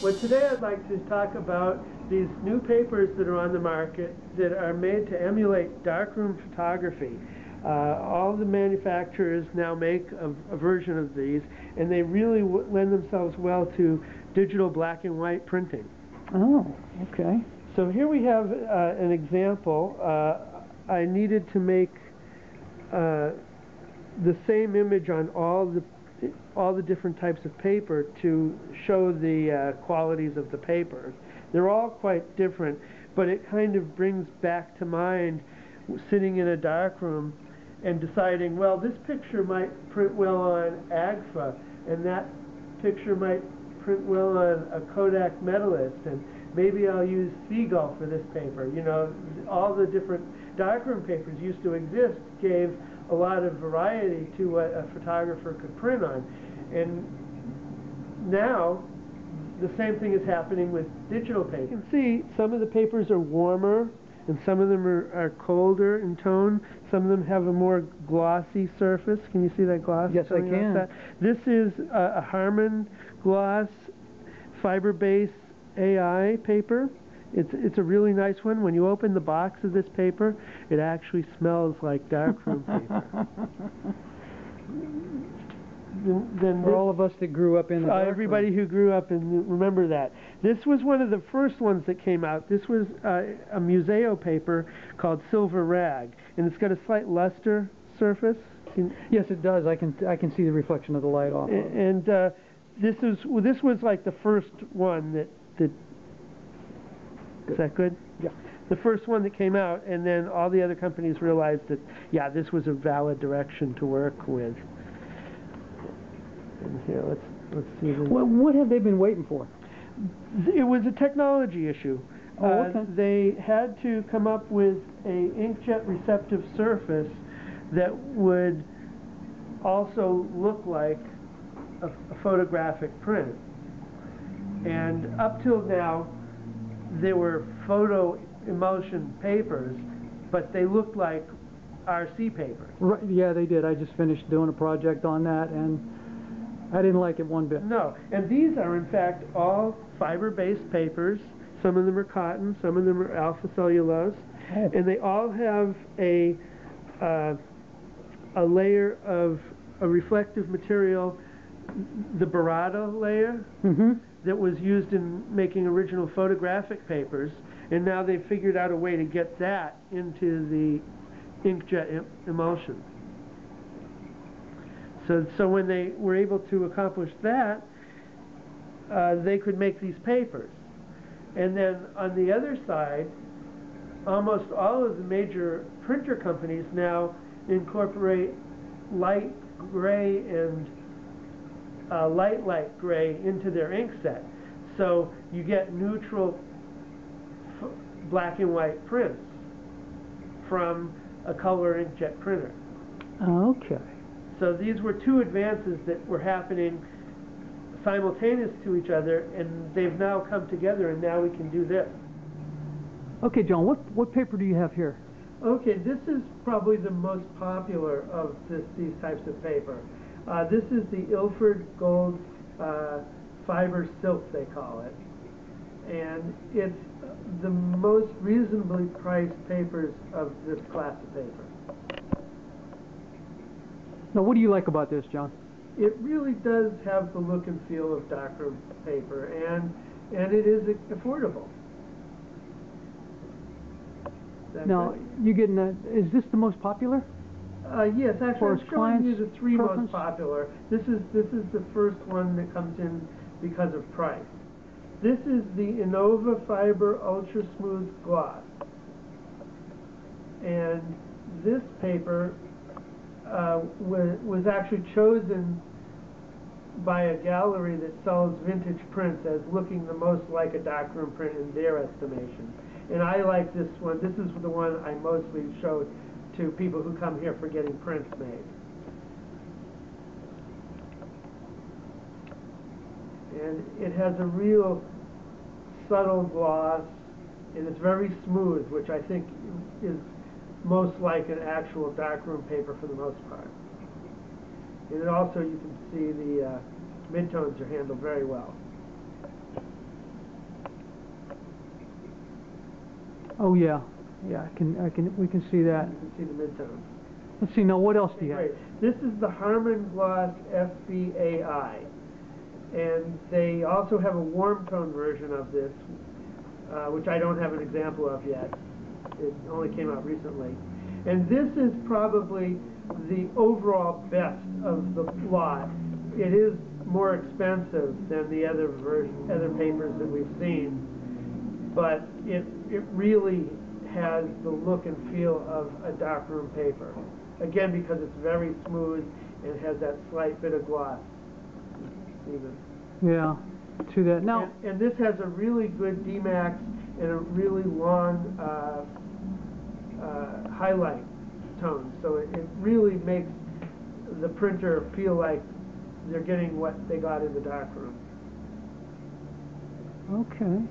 Well, today I'd like to talk about these new papers that are on the market that are made to emulate darkroom photography. All the manufacturers now make a version of these, and they really lend themselves well to digital black and white printing. Oh, okay. So here we have an example. I needed to make the same image on all the different types of paper to show the qualities of the paper. They're all quite different, but it kind of brings back to mind sitting in a darkroom and deciding, well, this picture might print well on Agfa, and that picture might print well on a Kodak Metalist, and maybe I'll use Seagull for this paper. You know, all the different darkroom papers used to exist gave a lot of variety to what a photographer could print on. And now, the same thing is happening with digital paper. You can see some of the papers are warmer, and some of them are colder in tone. Some of them have a more glossy surface. Can you see that gloss? Yes, I can. This is a Harman Gloss fiber-based AI paper. It's a really nice one. When you open the box of this paper, it actually smells like darkroom paper. For all of us that grew up in the darkroom. Everybody who grew up and remember that. This was one of the first ones that came out. This was a Museo paper called Silver Rag, and it's got a slight luster surface. Yes, it does. I can see the reflection of the light off. And this was like the first one that. Is that good? Yeah. The first one that came out, and then all the other companies realized that, yeah, this was a valid direction to work with. And here, let's see. What have they been waiting for? It was a technology issue. Oh, okay. They had to come up with a inkjet receptive surface that would also look like a photographic print. And up till now, they were photo emulsion papers, but they looked like RC papers. Right, yeah, they did. I just finished doing a project on that, and I didn't like it one bit. No, and these are in fact all fiber-based papers. Some of them are cotton, some of them are alpha cellulose, and they all have a layer of a reflective material, the Barada layer, that was used in making original photographic papers, and now they've figured out a way to get that into the inkjet emulsion. So when they were able to accomplish that, they could make these papers. And then on the other side, almost all of the major printer companies now incorporate light gray and light gray into their ink set. So you get neutral black and white prints from a color inkjet printer. Okay. So these were two advances that were happening simultaneous to each other, and they've now come together, and now we can do this. Okay, John, what paper do you have here? Okay, this is probably the most popular of these types of paper. This is the Ilford Gold Fiber Silk, they call it. And it's the most reasonably priced papers of this class of paper. Now, what do you like about this, John? It really does have the look and feel of darkroom paper, and it is affordable. Now, you getting is this the most popular? Yes, actually, I'm showing you the three preference? most popular. This is the first one that comes in because of price. This is the Innova Fiber Ultra Smooth Gloss, and this paper was actually chosen by a gallery that sells vintage prints as looking the most like a darkroom print in their estimation. And I like this one. This is the one I mostly showed to people who come here for getting prints made. And it has a real subtle gloss, and it's very smooth, which I think is most like an actual darkroom paper for the most part. And it also, you can see the midtones are handled very well. Oh, yeah, we can see that. You can see the midtones. Let's see, now what else do you have? Great. This is the Harman Gloss FBAI, and they also have a warm tone version of this, which I don't have an example of yet. It only came out recently. And this is probably the overall best of the lot. It is more expensive than the other papers that we've seen, but it really has the look and feel of a darkroom paper. Again, because it's very smooth and has that slight bit of gloss. Even. Yeah, to that. Now, and this has a really good D-Max and a really long highlight tone, so it really makes the printer feel like they're getting what they got in the darkroom. okay.